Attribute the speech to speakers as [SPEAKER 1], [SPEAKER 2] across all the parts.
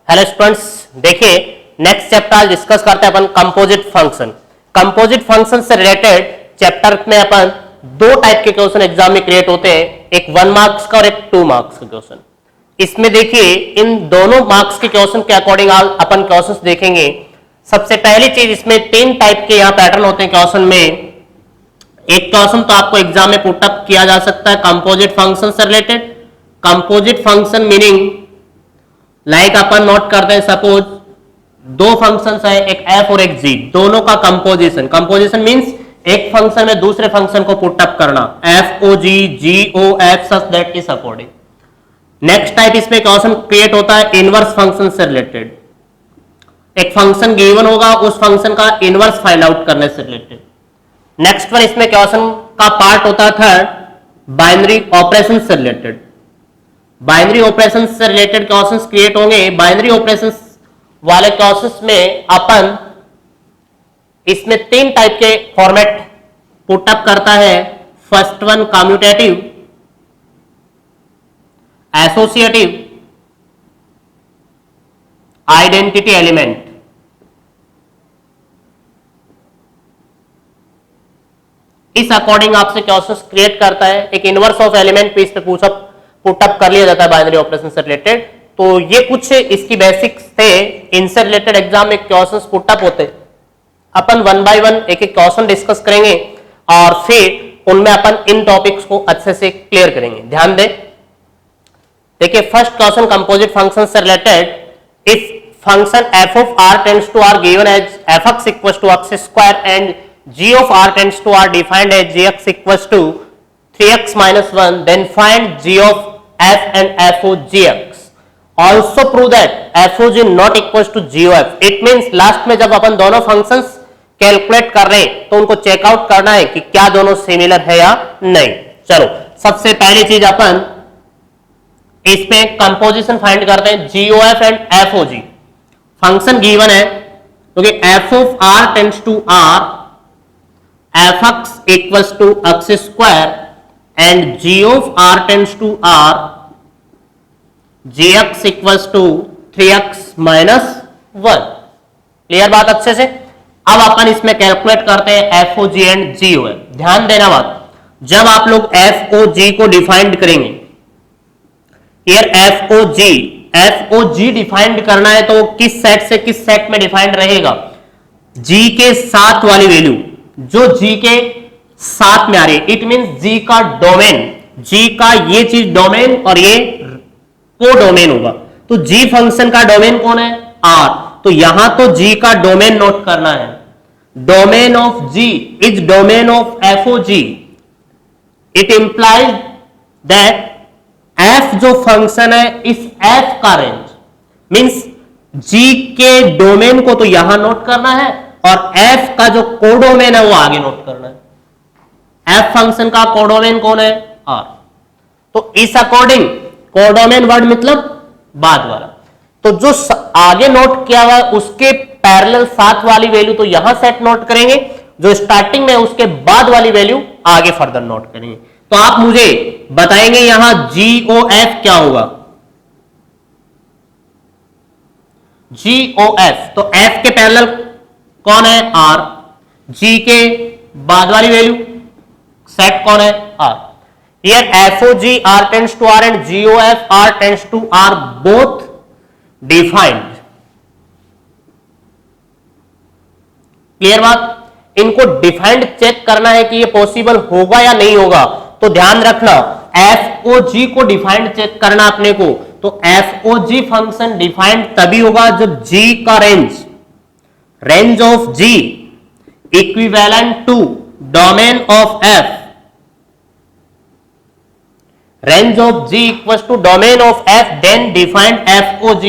[SPEAKER 1] Hello students, देखिए next chapter आज discuss करते हैं अपन कंपोजिट फंक्शन। कंपोजिट फंक्शन से रिलेटेड चैप्टर में अपन दो टाइप के क्वेश्चन एग्जाम में क्रिएट होते हैं, एक 1 मार्क्स का और एक 2 मार्क्स का क्वेश्चन। इसमें देखिए इन दोनों मार्क्स के क्वेश्चन के अकॉर्डिंग अपन क्वेश्चन देखेंगे। सबसे पहली चीज, इसमें 3 टाइप के यहाँ पैटर्न होते हैं क्वेश्चन में। एक क्वेश्चन तो आपको एग्जाम में पुटअप किया जा सकता है कंपोजिट फंक्शन से related. Composite function meaning like अपन नोट करते हैं, सपोज दो फंक्शंस है, एक f और एक g, दोनों का कंपोजिशन। कंपोजिशन मींस एक फंक्शन में दूसरे फंक्शन को पुट अप करना, f o g g o f such that is according. Next type इसमें क्वेश्चन क्रिएट होता है इनवर्स फंक्शन से रिलेटेड। एक फंक्शन गिवन होगा, उस फंक्शन का इनवर्स फाइंड आउट करने से रिलेटेड। नेक्स्ट वन इसमें क्वेश्चन का पार्ट होता है थर्ड, बाइनरी ऑपरेशन से रिलेटेड। बाइनरी ऑपरेशन से रिलेटेड क्वेश्चंस क्रिएट होंगे। बाइनरी ऑपरेशंस वाले क्वेश्चंस में अपन इसमें 3 टाइप के फॉर्मेट पुटअप करता है। First one commutative, associative, identity element. इस अकॉर्डिंग आपसे क्वेश्चंस क्रिएट करता है। एक इनवर्स ऑफ एलिमेंट पे इस पे पुटअप कर लिया जाता है बाइनरी ऑपरेशन से रिलेटेड। तो ये कुछ इसकी बेसिक्स थे। इनसे रिलेटेड एग्जाम में क्वेश्चंस पुटअप होते, अपन 1 बाय 1 एक एक क्वेश्चन डिस्कस करेंगे और फिर उनमें अपन इन टॉपिक्स को अच्छे से क्लियर करेंगे। ध्यान दें, देखिए फर्स्ट क्वेश्चन कंपोजिट फंक्शन से related. If function f of r tends to r given as fx equals to x square and g of r tends to r defined as gx equals to 3x minus 1, then find g of f and f of gx. Also prove that f of g not equals to g of f. It means last में जब अपन दोनों functions calculate कर रहे हैं तो उनको checkout करना है कि क्या दोनों सिमिलर है या नहीं। चलो सबसे पहली चीज अपन इस पे कंपोजिशन फाइंड करते हैं, g o f and f o g. Function given है क्योंकि f of R tends to R, f x equals to x square and g of r tends to r, gx equals to 3x minus 1। Clear बात अच्छे से। अब अपन इसमें calculate करते हैं f o g and g o f. ध्यान देना बात, जब आप लोग एफ ओ जी को डिफाइंड करेंगे, here f o g defined करना है तो किस सेट से किस सेट में डिफाइंड रहेगा, g के साथ वाली वैल्यू जो g के साथ में आ रही है, इट मींस g का डोमेन, g का ये चीज डोमेन और ये को डोमेन होगा। तो g फंक्शन का डोमेन कौन है, r। तो यहां तो g का डोमेन नोट करना है। Domain of g is domain of f o g. It implies that f जो फंक्शन है इस f का रेंज, मींस g के डोमेन को तो यहां नोट करना है और f का जो कोडोमेन है वो आगे नोट करना है। f फंक्शन का कोडोमेन कौन है, r। तो इस अकॉर्डिंग कोडोमेन वर्ड मतलब बाद वाला, तो जो आगे नोट किया हुआ उसके पैरेलल साथ वाली वैल्यू तो यहां सेट नोट करेंगे, जो स्टार्टिंग में उसके बाद वाली वैल्यू आगे फर्दर नोट करेंगे। तो आप मुझे बताएंगे यहां GOF क्या होगा, GOF। तो f के पैरेलल कौन है, r। g के बाद वाली वैल्यू सेट कौन है, r। Here FOG r tends to r and GOF r tends to r both defined। Clear बात। इनको डिफाइंड चेक करना है कि ये पॉसिबल होगा या नहीं होगा। तो ध्यान रखना, FOG को डिफाइंड चेक करना अपने को, तो FOG फंक्शन डिफाइंड तभी होगा जब g का range of g equivalent to domain of f, range of g equals to domain of f, then defined FOG।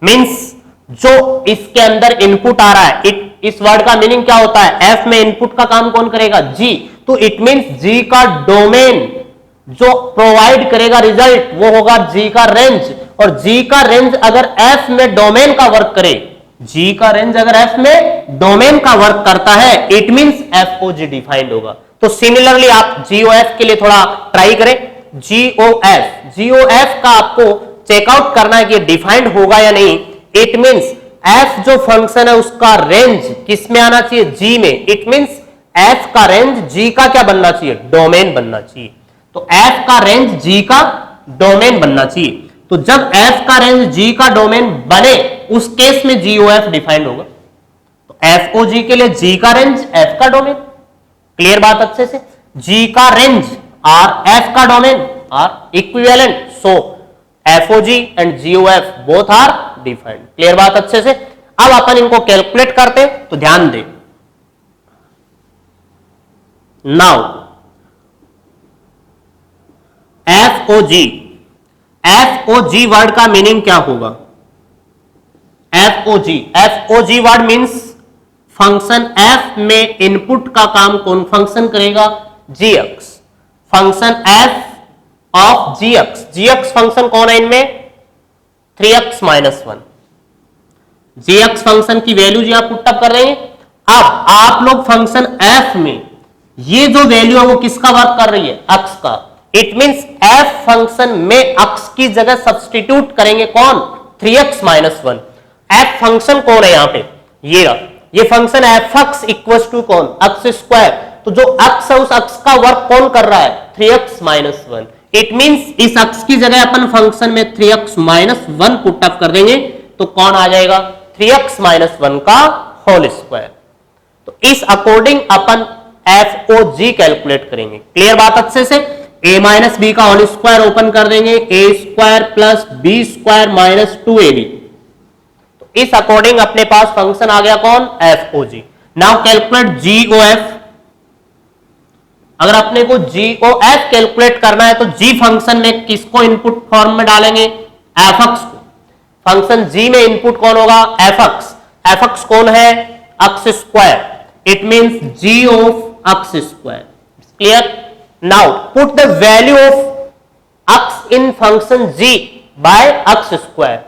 [SPEAKER 1] Means जो इसके अंदर इनपुट आ रहा है, इस वर्ड का मीनिंग क्या होता है, f में इनपुट का काम कौन करेगा, g। तो इट मींस g का डोमेन जो प्रोवाइड करेगा रिजल्ट वो होगा g का रेंज, और g का रेंज अगर f में डोमेन का वर्क करे, g का रेंज अगर f में डोमेन का वर्क करता है, इट मींस FOG डिफाइंड होगा। तो सिमिलरली आप GOF के लिए थोड़ा ट्राई करें। GOF का आपको चेकआउट करना है कि डिफाइंड होगा या नहीं। इट मींस एफ जो फंक्शन है उसका रेंज किस में आना चाहिए, जी में। इट मींस एफ का रेंज जी का क्या बनना चाहिए, डोमेन बनना चाहिए। तो एफ का रेंज जी का डोमेन बनना चाहिए। तो जब एफ का रेंज जी का डोमेन बने उस केस में जीओएफ डिफाइंड होगा। तो एफओजी के लिए जी का रेंज एफ का डोमेन। क्लियर बात अच्छे से, जी का रेंज आर एफ का domain are equivalent, so F O G and जीओएफ both are defined. Clear बात अच्छे से। अब अपन इनको कैलकुलेट करते, तो ध्यान दें। नाउ एफओजी, एफओजी वर्ड का मीनिंग क्या होगा, FOG, FOG word means function F में इनपुट का काम कौन फंक्शन करेगा, GX. Function F of GX, GX function कौन है इनमें, 3x माइनस 1। जीएक्स फंक्शन की वैल्यू जी आप पुट अप कर रहे हैं। अब आप लोग फंक्शन एफ में ये जो वैल्यू है वो किसका वर्क कर रही है, अक्स का। इट मींस एफ फंक्शन में अक्स की जगह सब्सटीट्यूट करेंगे कौन, 3x माइनस 1। एफ फंक्शन कौन है यहां पे, ये function f x equal to कौन, अक्स स्क्वायर। तो जो अक्स है उस अक्स का वर्क कौन कर रहा है, 3x माइनस 1। इट मींस इस अक्स की जगह अपन फंक्शन में 3x माइनस 1 पुट अप कर देंगे तो कौन आ जाएगा, 3x माइनस 1 का होल स्क्वायर। तो इस अकॉर्डिंग अपन एफओजी कैलकुलेट करेंगे। क्लियर बात अच्छे से। a माइनस बी का होल स्क्वायर ओपन कर देंगे, a square plus b square minus 2ab। तो इस अकॉर्डिंग अपने पास फंक्शन आ गया कौन, एफओजी। Now calculate जीओएफ। अगर अपने को जीओएफ कैलकुलेट करना है तो जी फंक्शन में किसको इनपुट फॉर्म में डालेंगे, एफएक्स को। फंक्शन जी में इनपुट कौन होगा, एफएक्स। एफएक्स कौन है, x square. It means g of x square. Clear. Now put the value of x in function g by x square.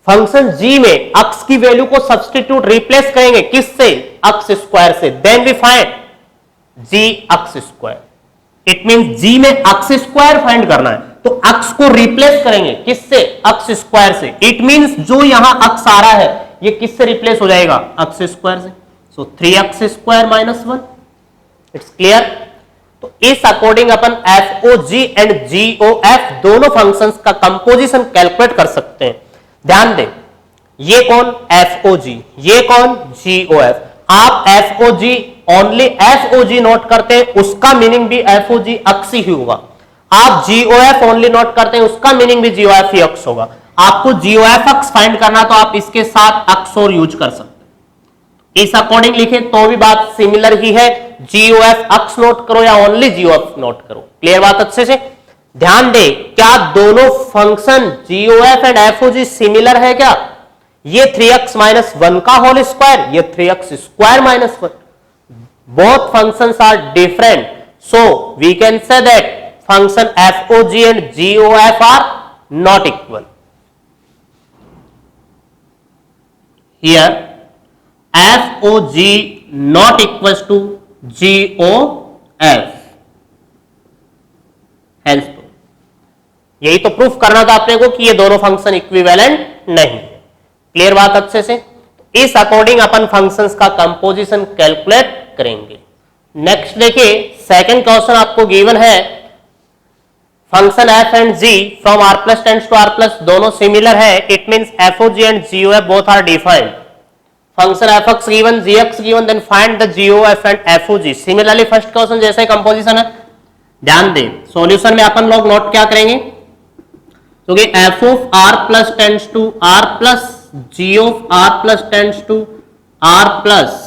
[SPEAKER 1] Function g में x की वैल्यू को substitute replace करेंगे किससे, अक्स स्क्वायर से। Then we find g x square. It means g में x square find करना है तो अक्स को रिप्लेस करेंगे किससे, अक्स स्क्वायर से। इट मींस जो यहां अक्स आ रहा है ये किससे रिप्लेस हो जाएगा, अक्स स्क्वायर से। सो 3x square minus 1। It's clear. तो इस अकॉर्डिंग अपन एफओजी एंड जीओएफ दोनों फंक्शंस का कंपोजिशन कैलकुलेट कर सकते हैं। ध्यान दें, ये कौन एफओजी, ये कौन जीओएफ। आप एफओजी ओनली एफओजी नोट करते हैं उसका मीनिंग भी एफओजी अक्स ही होगा। आप जीओएफ ओनली नोट करते हैं उसका मीनिंग भी जीओएफ ही अक्स होगा। आपको जीओएफ अक्स फाइंड करना तो आप इसके साथ अक्स और यूज कर सकते हैं। इस अकॉर्डिंग लिखे तो भी बात सिमिलर ही है। जीओएफ अक्स नोट करो या ओनली जीओएफ नोट करो। क्लियर बात अच्छे से। ध्यान दे, क्या दोनों फंक्शन जीओएफ एंड एफओजी सिमिलर है क्या, ये 3x माइनस 1 का होल स्क्वायर, ये 3x square minus 1। Both functions are different, so we can say that function FOG and GOF are not equal. Here FOG not equals to GOF. Hence यही तो proof करना था अपने को कि ये दोनों फंक्शन इक्विवेलेंट नहीं। क्लियर बात अच्छे से। इस अकॉर्डिंग अपन फंक्शंस का कंपोजिशन कैलकुलेट करेंगे। नेक्स्ट देखिए, सेकंड क्वेश्चन आपको गिवन है function f and g from R plus tends to R plus दोनों सिमिलर है। It means f o g and जीओएफ both are defined. Function f x given, g x given, then find the g o f and f o g. Similarly first question जैसे ही composition है। ध्यान दें, solution में अपन लोग note क्या करेंगे, क्योंकि f of R plus tends to R plus g of R plus tends to R plus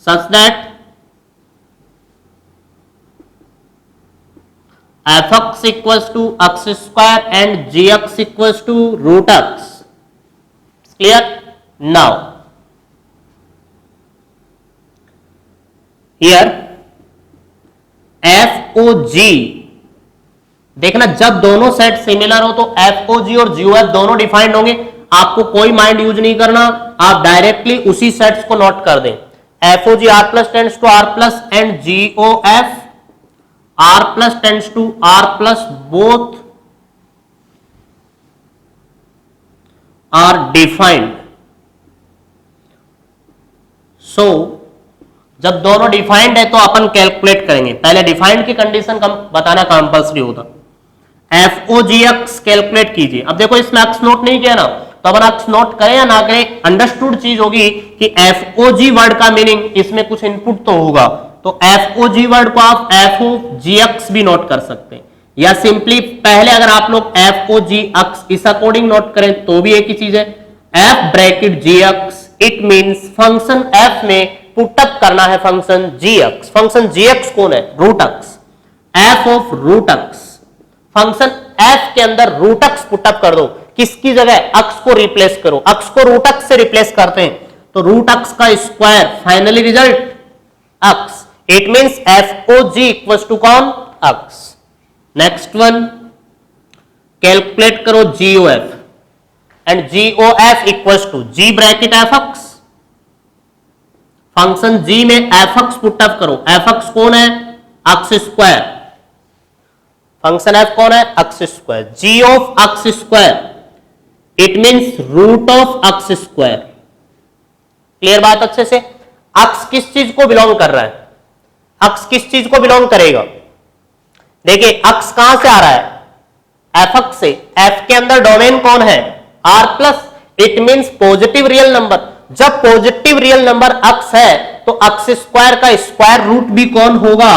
[SPEAKER 1] such that fx equals to x square and gx equals to root x. Clear? Now here FOG देखना, जब दोनों set similar हो तो FOG और GOF दोनों defined होंगे। आपको कोई माइंड यूज नहीं करना, आप डायरेक्टली उसी सेट्स को नोट कर दें। FOG R plus tends to R plus and GOF R plus tends to R plus both are defined. So जब दोनों डिफाइंड है तो अपन कैलकुलेट करेंगे। पहले डिफाइंड की कंडीशन बताना कंपल्सरी होता। FOGX कैलकुलेट कीजिए। अब देखो इसमें अक्स नोट नहीं किया ना, तो अपन अक्स नोट करें या ना करें, अंडरस्टूड चीज होगी कि FOG वर्ड का मीनिंग इसमें कुछ इनपुट तो होगा, तो FOG वर्ड को आप FOGX भी नोट कर सकते हैं, या सिंपली पहले अगर आप लोग FOGX इस अकॉर्डिंग नोट करें तो भी एक ही चीज है। F bracket GX it means function F में पुटअप करना है फंक्शन GX। फंक्शन GX कौन है? Root x. F of root x, function F के अंदर रूट अक्स पुटअप कर दो। किसकी जगह? अक्स को रिप्लेस करो। अक्स को रूट अक्स से रिप्लेस करते हैं तो रूट अक्स का square, finally result x. It means FOG equals to कौन? अक्स। नेक्स्ट वन कैलकुलेट करो GOF, and GOF equals to G bracket FX। Function G में FX पुटअप करो। FX कौन है? X square. फंक्शन F कौन है? X square. G of x square it means root of x square. Clear बात अच्छे से? अक्स किस चीज को बिलोंग कर रहा है? अक्स किस चीज को बिलोंग करेगा? देखिए अक्स कहां से आ रहा है? Fx से। F के अंदर डोमेन कौन है? R plus. It means positive real number. जब पॉजिटिव रियल नंबर अक्स है तो अक्स स्क्वायर का स्क्वायर रूट भी कौन होगा?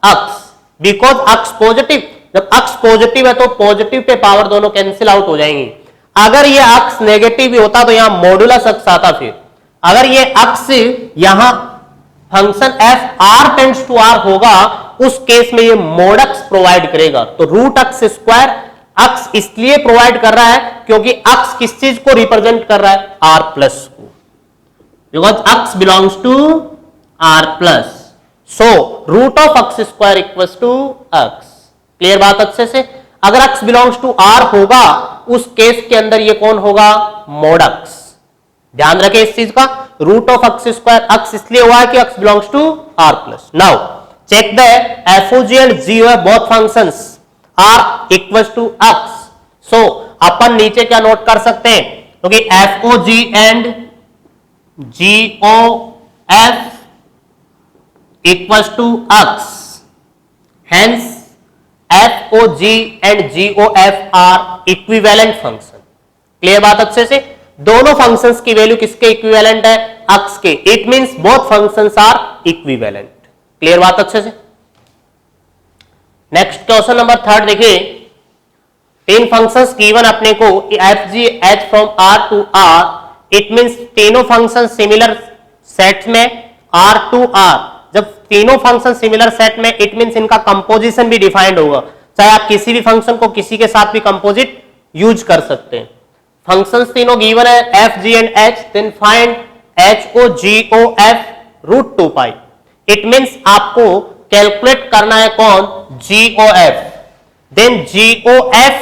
[SPEAKER 1] अक्स, बिकॉज अक्स पॉजिटिव। जब अक्स पॉजिटिव है तो पॉजिटिव पे पावर दोनों कैंसिल आउट हो जाएंगी। अगर ये अक्स नेगेटिव भी होता तो यहां मॉडुलस अक्स आता। फिर अगर ये अक्स यहां function F R tends to R होगा, उस केस में ये मोड अक्स प्रोवाइड करेगा। तो रूट अक्स स्क्वायर अक्स इसलिए प्रोवाइड कर रहा है क्योंकि अक्स किस चीज को रिप्रेजेंट कर रहा है? R प्लस को, because x belongs to R plus. So root of x square equals to x. Clear बात अच्छे से? अगर अक्स बिलोंग्स टू R होगा उस केस के अंदर ये कौन होगा? Mod x. ध्यान रखें इस चीज का। Root of x square x इसलिए हुआ है कि x belongs to R plus. Now check the FOG and GOF both functions are equals to x. So अपन नीचे क्या नोट कर सकते हैं? क्योंकि FOG and GOF equals to x, hence FOG and GOF are equivalent function. Clear बात अच्छे से? दोनों फंक्शंस की वैल्यू किसके इक्विवेलेंट है? अक्स के। It means both functions are equivalent. Clear बात अच्छे से? नेक्स्ट क्वेश्चन नंबर 3 देखिए। तीन फंक्शंस गिवन अपने को FG H from R to R। It means तीनों फंक्शन सिमिलर सेट में R टू R। जब तीनों फंक्शन सिमिलर सेट में, इट मींस इनका कंपोजिशन भी डिफाइंड होगा। चाहे आप किसी भी फंक्शन को किसी के साथ भी कंपोजिट यूज कर सकते हैं। फंक्शंस तीनों गिवन है FG and H, then find HOGOF root 2 pi. It means आपको कैलकुलेट करना है कौन? GOF। देन GOF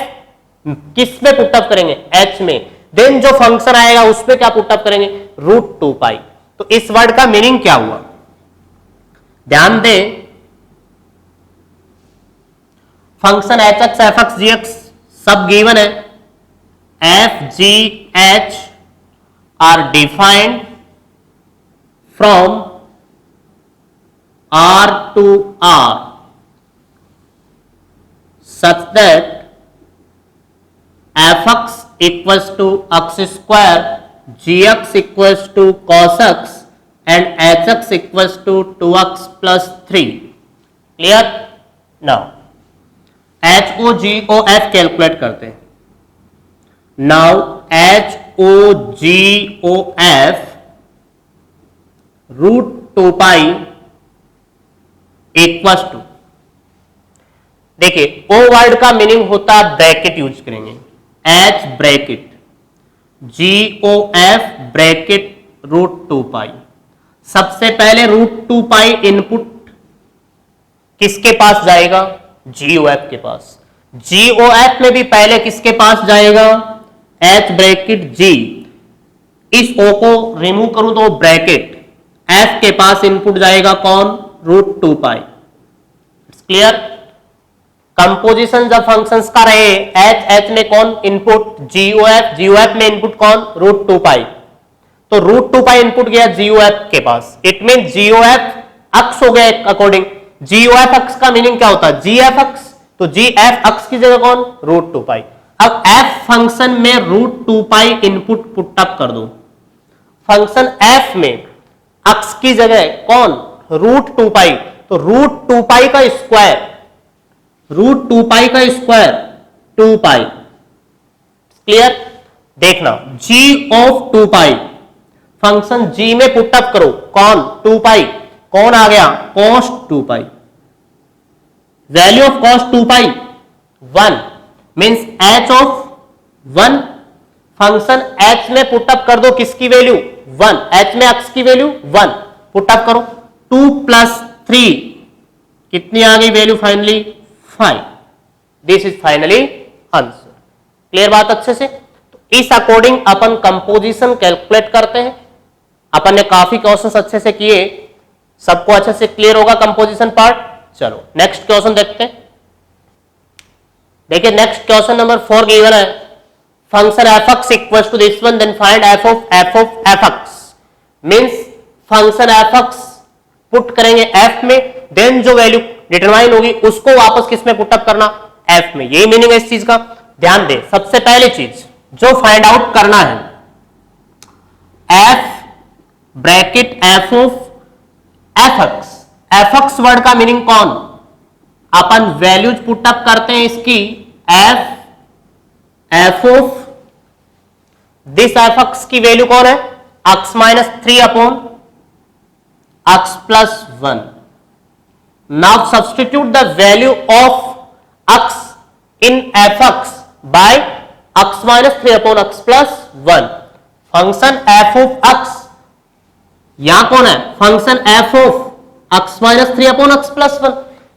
[SPEAKER 1] किस में पुटअप करेंगे? H में। देन जो फंक्शन आएगा उसमें क्या पुटअप करेंगे? Root 2 pi. तो इस वर्ड का मीनिंग क्या हुआ? ध्यान दें, फंक्शन HX FX GX सब गिवन है। FG H are defined from R to R such that Fx equals to x square, Gx equals to cos x and Hx equals to 2x plus 3. Clear? Now HOGOF calculate करते हैं। Now HOGOF root 2 pi equals to, देखिए O word का meaning होता है bracket use करेंगे। H bracket GOF bracket root 2 pi. सबसे पहले root 2 पाई input किसके पास जाएगा? GOF के पास। GOF में भी पहले किसके पास जाएगा? H bracket G। इस O को रिमूव करूं तो ब्रैकेट F के पास इनपुट जाएगा कौन? Root 2 pi. It's clear? Composition जब फंक्शंस का रहे एच में कौन इनपुट जीओएफ में इनपुट कौन √2π, तो √2π इनपुट गया जीओएफ के पास, इट मीन जीओएफ अक्स हो गया अकॉर्डिंग। जीओएफ अक्स का मीनिंग क्या होता है जीएफ अक्स, तो जीएफ अक्स की जगह कौन √2π। अब एफ फंक्शन में √2π इनपुट पुट अप कर दो, फंक्शन एफ में अक्स की जगह कौन √2π, तो √2π का स्क्वायर, √2π का स्क्वायर 2π। क्लियर, देखना g ऑफ 2π फंक्शन g में पुट अप करो, कौन 2π, कौन आ गया cos 2π, value of cos 2π 1 means h of 1, function h में पुट अप कर दो किसकी वैल्यू 1, h में x की वैल्यू 1 पुट अप करो, 2 + 3 कितनी आ गई value finally 5। This is finally answer. Clear बात अच्छे से, तो इस अकॉर्डिंग अपन कंपोजिशन कैलकुलेट करते हैं। अपन ने काफी क्वेश्चंस अच्छे से किए, सबको अच्छे से क्लियर होगा कंपोजिशन पार्ट। चलो नेक्स्ट क्वेश्चन देखते हैं। देखिए नेक्स्ट क्वेश्चन नंबर 4 गिवन है, function f(x) equals to this one, then find f of f(x) means function f(x) put करेंगे f में, देन जो वैल्यू डिटरमाइन होगी उसको वापस किस में पुट अप करना f में। यही मीनिंग है इस चीज का। ध्यान दे, सबसे पहली चीज जो फाइंड आउट करना है f bracket f of f(x), f(x) word का मीनिंग कौन, अपन वैल्यूज पुट अप करते हैं इसकी f ऑफ दिस f(x) की वैल्यू कौन है x - 3 upon x + 1। Now substitute the value of x in f(x) by x - 3 upon x + 1। Function f of x यहां कौन है function f of x - 3 upon x + 1,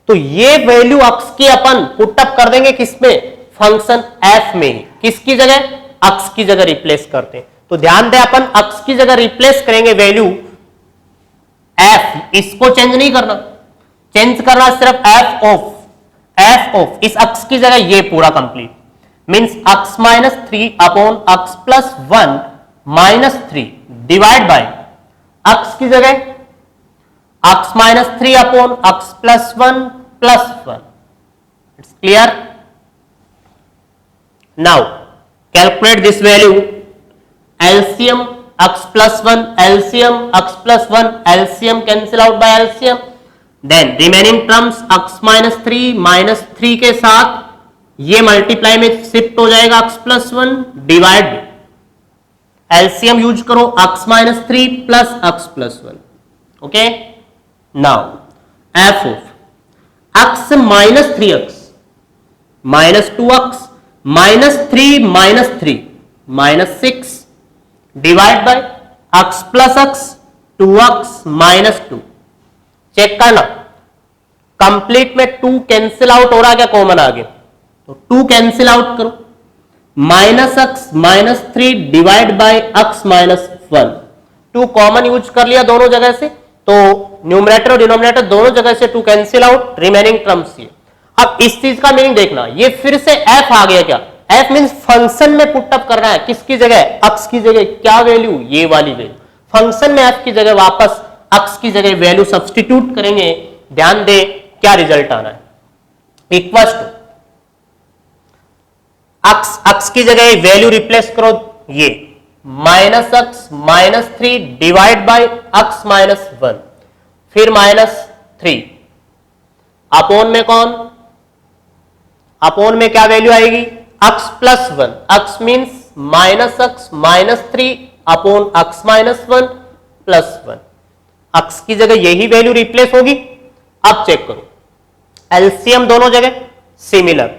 [SPEAKER 1] तो ये वैल्यू x की अपन put up कर देंगे किसमें फंक्शन f में ही, किसकी जगह x की जगह रिप्लेस करते हैं। तो ध्यान दे अपन x की जगह रिप्लेस करेंगे वैल्यू f, इसको चेंज नहीं करना, चेंज करना सिर्फ f ऑफ इस x की जगह ये पूरा complete means x - 3 upon x + 1 -3 divide by x की जगह x - 3 upon x + 1 + 1। It's clear. Now calculate this value, LCM x + 1, LCM x + 1, LCM cancel out by LCM, then remaining terms x - 3 -3 के साथ ये multiply में shift हो जाएगा x + 1 divide, LCM use करो x - 3 plus x + 1। Okay, now f of x - 3x -2x -3 -3 -6 divide by x + x 2x - 2। Check करना complete में 2 cancel out हो रहा है क्या, कॉमन आ गया, तो 2 कैंसिल आउट करो, -x - 3 divide by x - 1, 2 common use कर लिया दोनों जगह से, तो न्यूमरेटर और डिनोमिनेटर दोनों जगह से 2 कैंसिल आउट, रिमेनिंग टर्म्स ये। अब इस चीज का मीनिंग देखना, ये फिर से f आ गया क्या, f मींस फंक्शन में पुट अप करना है किसकी जगह x की जगह क्या वैल्यू, ये वाली वैल्यू, फंक्शन में f की जगह वापस x की जगह वैल्यू सब्स्टिट्यूट करेंगे। ध्यान दे क्या रिजल्ट आना है, इक्वल्स टू x की जगह वैल्यू रिप्लेस करो, ये -x - 3 डिवाइड बाय x - 1, फिर -3 अपॉन में कौन, अपॉन में क्या वैल्यू आएगी x + 1, x means -x - 3 upon x - 1 + 1, x की जगह यही वैल्यू रिप्लेस होगी। अब चेक करो एलसीएम दोनों जगह सिमिलर,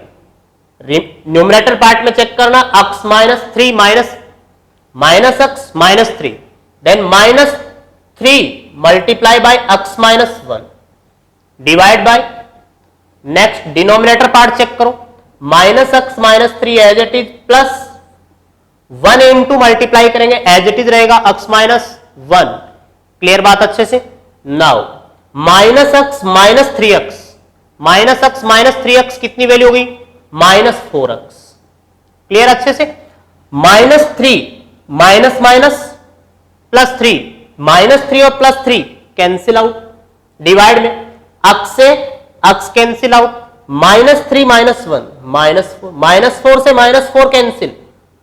[SPEAKER 1] न्यूमरेटर पार्ट में चेक करना x - 3 -x - 3 then -3 multiply by x - 1 divide by, next denominator part check करो -x - 3 as it is plus 1 into multiply करेंगे एज इट इज रहेगा x - 1। क्लियर बात अच्छे से। Now -x - 3x minus x minus 3x कितनी value होगी? -4x। Clear अच्छे से? -3 माइनस माइनस +3, -3 और +3 कैंसिल आउट, डिवाइड में x से x कैंसिल आउट, -3 -1 -4 से -4 कैंसिल,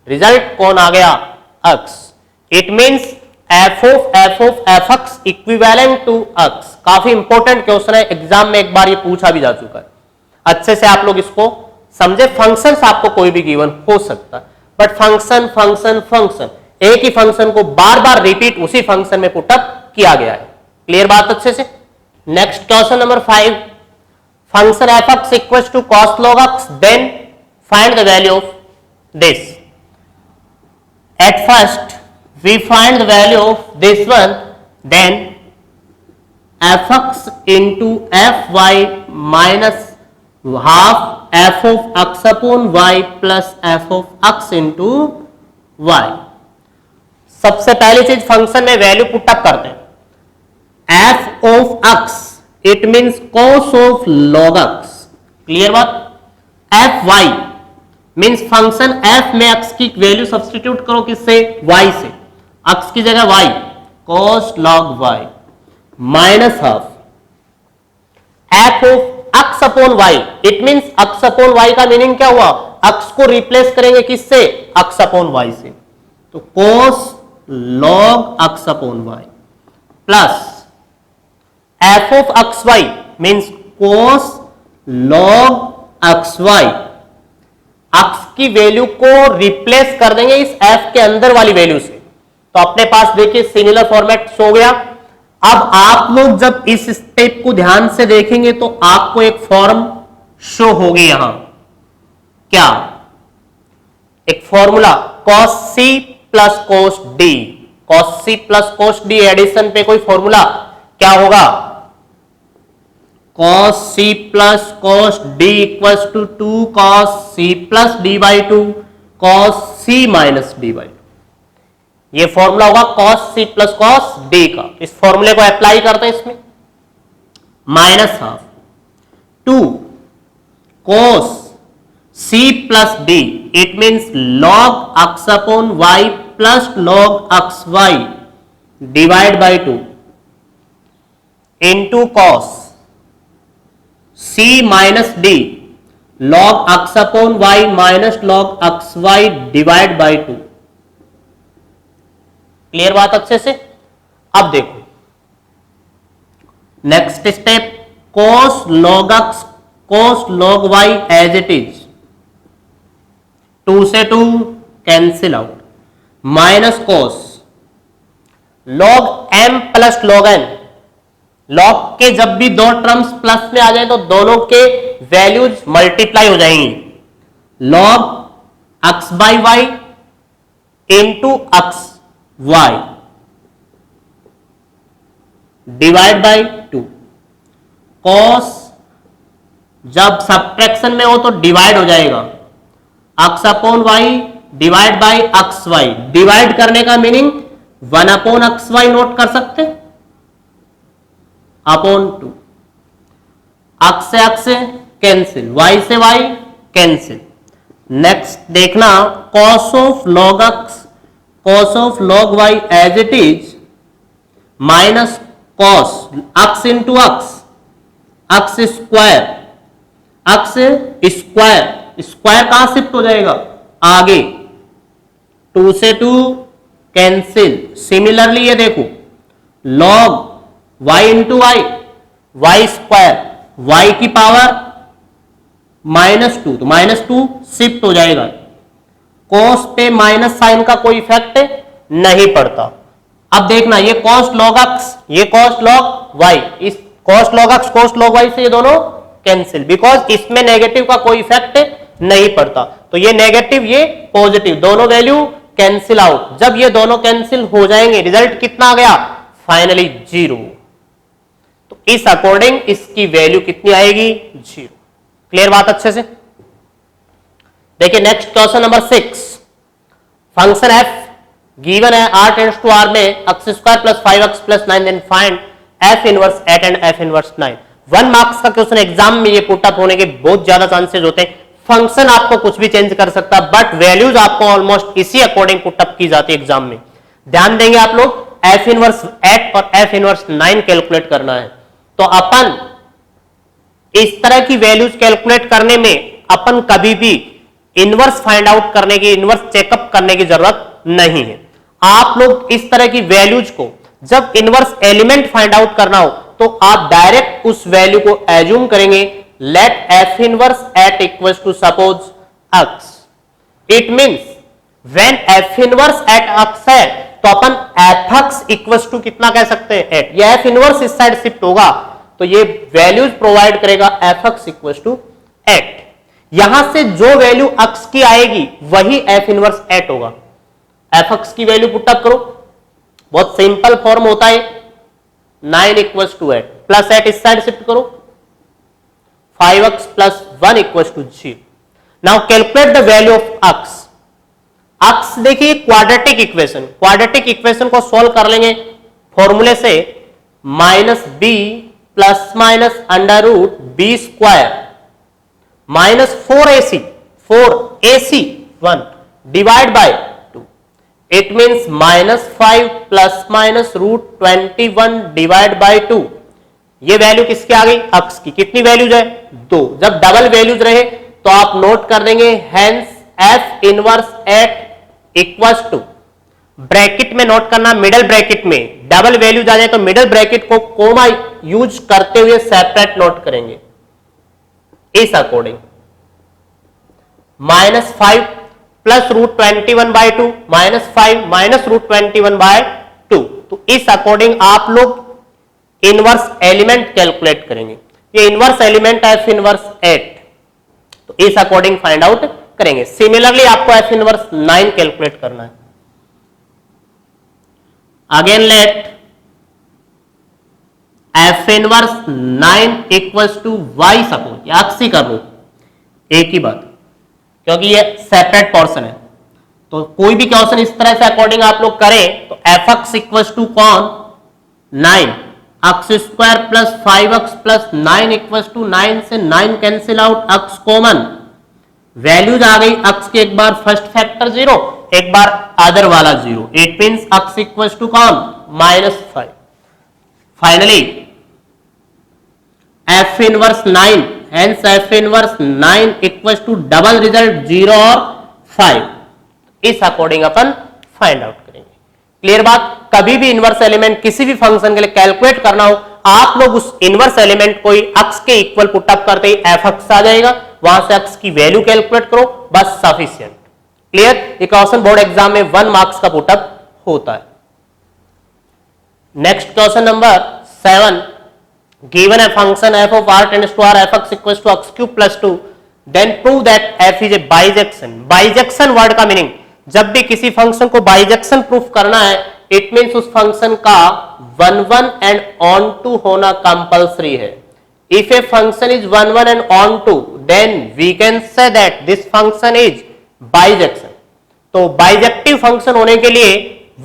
[SPEAKER 1] रिजल्ट कौन आ गया? x। It means f of fx equivalent to x। काफी इंपॉर्टेंट क्वेश्चन है, एग्जाम में एक बार ये पूछा भी जा चुका है। अच्छे से आप लोग इसको समझे। फंक्शंस आपको कोई भी गिवन हो सकता है, बट फंक्शन फंक्शन फंक्शन, एक ही फंक्शन को बार बार रिपीट उसी फंक्शन में पुटअप किया गया है। क्लियर बात अच्छे से? Next question number 5, function fx equals to cos log x, then find the value of this. At first we find the value of this one, then fx into fy minus half f of x upon y plus f of x into y। सबसे पहली चीज function में value put up करते हैं। f of x it means cos of log x। Clear बात? fy means function f में x की value substitute करो, किससे? y से। x की जगह y, cos log y minus half f of x upon y। It means x upon y का meaning क्या हुआ? x को रिप्लेस करेंगे किससे? x अपॉन y से, तो cos log x upon y plus f of xy means cos log xy। x की value को रिप्लेस कर देंगे इस f के अंदर वाली वैल्यू से, तो अपने पास देखिए सिमिलर फॉर्मेट हो गया। अब आप लोग जब इस स्टेप को ध्यान से देखेंगे तो आपको एक फॉर्म शो होगी यहां। क्या? एक formula cos c plus cos d। cos c plus cos d addition पे कोई फॉर्मूला क्या होगा? cos c plus cos d equals to 2 cos c plus d by 2 cos c minus d by 2। ये formula होगा cos c plus cos d का। इस फॉर्मूले को अप्लाई करते हैं इसमें, minus half 2 cos c plus d, it means log x upon y plus log xy divide by 2 into cos c minus d log x upon y minus log xy divide by 2। Clear बात अच्छे से? अब देखो next step, cos log x cos log y as it is, 2 से 2 cancel out, minus cos log m plus log n। Log के जब भी दो टर्म्स प्लस में आ जाए तो दोनों के वैल्यूज मल्टीप्लाई हो जाएंगी। Log x by y into x y divide by 2। Cos जब सब्ट्रैक्शन में हो तो डिवाइड हो जाएगा, x upon y divide by x y. Divide करने का meaning 1 upon x y note कर सकते, अपॉन 2। x से x से कैंसिल, y से y कैंसिल। नेक्स्ट देखना cos of log x cos of log y as it is minus cos x into x square, x square, square कहां shift हो जाएगा? आगे 2 से 2 कैंसिल। सिमिलरली ये देखो log y into y square, y की power -2, तो -2 शिफ्ट हो जाएगा। cos पे माइनस साइन का कोई इफेक्ट नहीं पड़ता। अब देखना ये cos log x, ये cos log y, इस cos log x cos log y से ये दोनों कैंसिल, बिकॉज इसमें नेगेटिव का कोई इफेक्ट नहीं पड़ता। तो ये नेगेटिव ये पॉजिटिव, दोनों वैल्यू कैंसिल आउट। जब ये दोनों कैंसिल हो जाएंगे रिजल्ट कितना आ गया? फाइनली 0। तो इस अकॉर्डिंग इसकी वैल्यू कितनी आएगी? 0। क्लियर बात अच्छे से? देखिए next question number 6, function f given है r टेंड्स टू r में x² + 5x + 9, then find f inverse 8 and f inverse 9। 1 marks का क्वेश्चन एग्जाम में ये पुटअप होने के बहुत ज्यादा चांसेस होते हैं। फंक्शन आपको कुछ भी चेंज कर सकता है, बट वैल्यूज आपको ऑलमोस्ट इसी अकॉर्डिंग पुटअप की जाती है एग्जाम में। ध्यान देंगे आप लोग, एफ इनवर्स 8 और एफ इनवर्स 9 कैलकुलेट करना है। तो अपन इस तरह की वैल्यूज कैलकुलेट करने में अपन कभी भी इनवर्स फाइंड आउट करने की, इनवर्स चेकअप करने की जरूरत नहीं है। आप लोग इस तरह की वैल्यूज को जब इनवर्स एलिमेंट फाइंड आउट करना हो तो आप डायरेक्ट उस वैल्यू को एज्यूम करेंगे, let f inverse eight equal to suppose x. It means when f inverse eight x है तो अपन एफ एक्स इक्वल टू कितना कह सकते हैं, एट। ये एफ इनवर्स इस साइड शिफ्ट होगा तो ये वैल्यूज प्रोवाइड करेगा f x equal to eight. यहां से जो वैल्यू एक्स की आएगी वही एफ इनवर्स एट होगा। एफ एक्स की वैल्यू पुटअप करो, बहुत सिंपल फॉर्म होता है, 9 इक्वल्स टू 8 प्लस 8 इस साइड शिफ्ट करो, 5x plus 1 equals to 0। Now calculate the value of x। x देखिए क्वाड्रेटिक इक्वेशन, क्वाड्रेटिक इक्वेशन को सॉल्व कर लेंगे फॉर्मूले से, minus b plus minus under root b square minus 4ac 1 divide by 2। इट मींस minus 5 plus minus root 21 divide by 2। ये value किसकी आ गई, x की। कितनी वैल्यूज है, 2। जब डबल वैल्यूज रहे तो आप नोट कर देंगे, hence f inverse eight equals to, bracket में नोट करना, मिडल ब्रैकेट में डबल वैल्यूज आ जाए तो मिडल ब्रैकेट को कोमा यूज करते हुए सेपरेट नोट करेंगे इस according, minus 5 plus root 21 by 2 minus 5 minus root 21 by 2। तो इस अकॉर्डिंग आप लोग इनवर्स एलिमेंट कैलकुलेट करेंगे। ये इनवर्स एलिमेंट है एफ इनवर्स 8, तो इस अकॉर्डिंग फाइंड आउट करेंगे। सिमिलरली आपको एफ इनवर्स 9 कैलकुलेट करना है। Again let f inverse 9 equals to y suppose, या अक्सी कर लो, एक ही बात, क्योंकि ये सेपरेट पोर्शन है। तो कोई भी क्वेश्चन इस तरह से अकॉर्डिंग आप लोग करें तो एफ एक्स इक्वल्स टू कौन, 9, x square plus 5x plus 9 equals to 9 से 9 cancel out, x common, values आ गई x के एक बार फर्स्ट फैक्टर 0, एक बार अदर वाला 0। It means x equals to कौन, -5। Finally f inverse 9, hence f inverse 9 equals to double result 0 और 5। इस अकॉर्डिंग अपन फाइंड आउट करेंगे। क्लियर बात, कभी भी इनवर्स एलिमेंट किसी भी फंक्शन के लिए कैलकुलेट करना हो, आप लोग उस इनवर्स एलिमेंट को x के इक्वल पुटअप करते ही एफ एक्स आ जाएगा, वहां से x की वैल्यू कैलकुलेट करो, बस सफिशिएंट। क्लियर, ये क्वेश्चन बोर्ड एग्जाम में 1 मार्क्स का पुटअप होता है। Next question number 7, given a function f of r tends to r f x equals to x cube plus 2, then prove that f is a bijection। Bijection word का meaning, जब भी किसी function को bijection proof करना है, it means उस function का 1 1 and onto होना कंपल्सरी है। If a function is 1 1 and onto, then we can say that this function is bijection. तो बाइजेक्टिव फंक्शन होने के लिए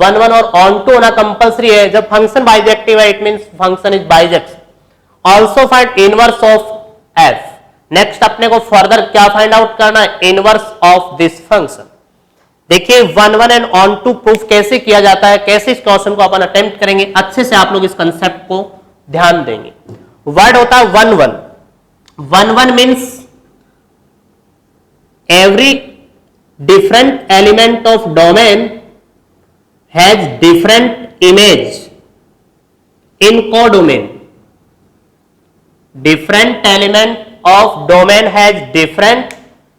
[SPEAKER 1] 1 1 और ऑन टू होना कंपल्सरी है। जब फंक्शन बाइजेक्टिव है, it means function is bijection. Also find inverse of f। Next अपने को फर्दर क्या फाइंड आउट करना है, इनवर्स ऑफ दिस फंक्शन। देखिए 1 1 एंड ऑन टू प्रूफ कैसे किया जाता है, कैसे इस क्वेश्चन को अपन अटेम्प्ट करेंगे, अच्छे से आप लोग इस कंसेप्ट को ध्यान देंगे। वर्ड होता है 1 1। 1 1 means every different element of domain has different image in codomain. Different element of domain has different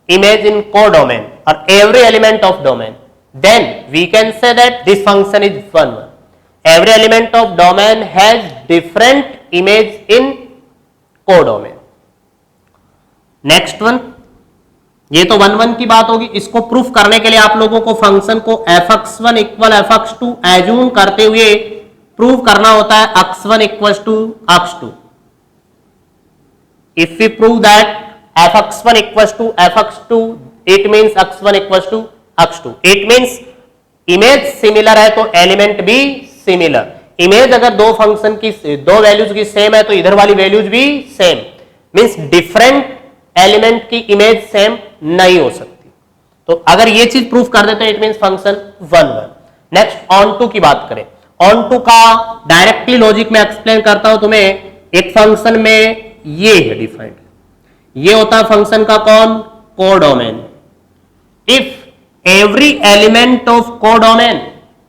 [SPEAKER 1] image in codomain or every element of domain, then we can say that this function is 1 1. Every element of domain has different image in codomain. Next one, ये तो 1 1 की बात होगी। इसको proof करने के लिए आप लोगों को फंक्शन को fx1 इक्वल fx2 एज्यूम करते हुए प्रूव करना होता है x1 equal to x2। If we prove that fx1 equals to fx2, it means x1 equals to x2. It means image similar है तो एलिमेंट भी सिमिलर। इमेज अगर दो फंक्शन की दो वैल्यूज की सेम है तो इधर वाली वैल्यूज भी सेम, मींस डिफरेंट एलिमेंट की इमेज सेम नहीं हो सकती। तो अगर ये चीज प्रूफ कर देते हैं it means function 1 1। Next onto की बात करें, ऑन टू का डायरेक्टली लॉजिक में एक्सप्लेन करता हूं तुम्हें। एक फंक्शन में ये है डिफाइंड, ये होता है फंक्शन का कौन, codomain. If every element of codomain,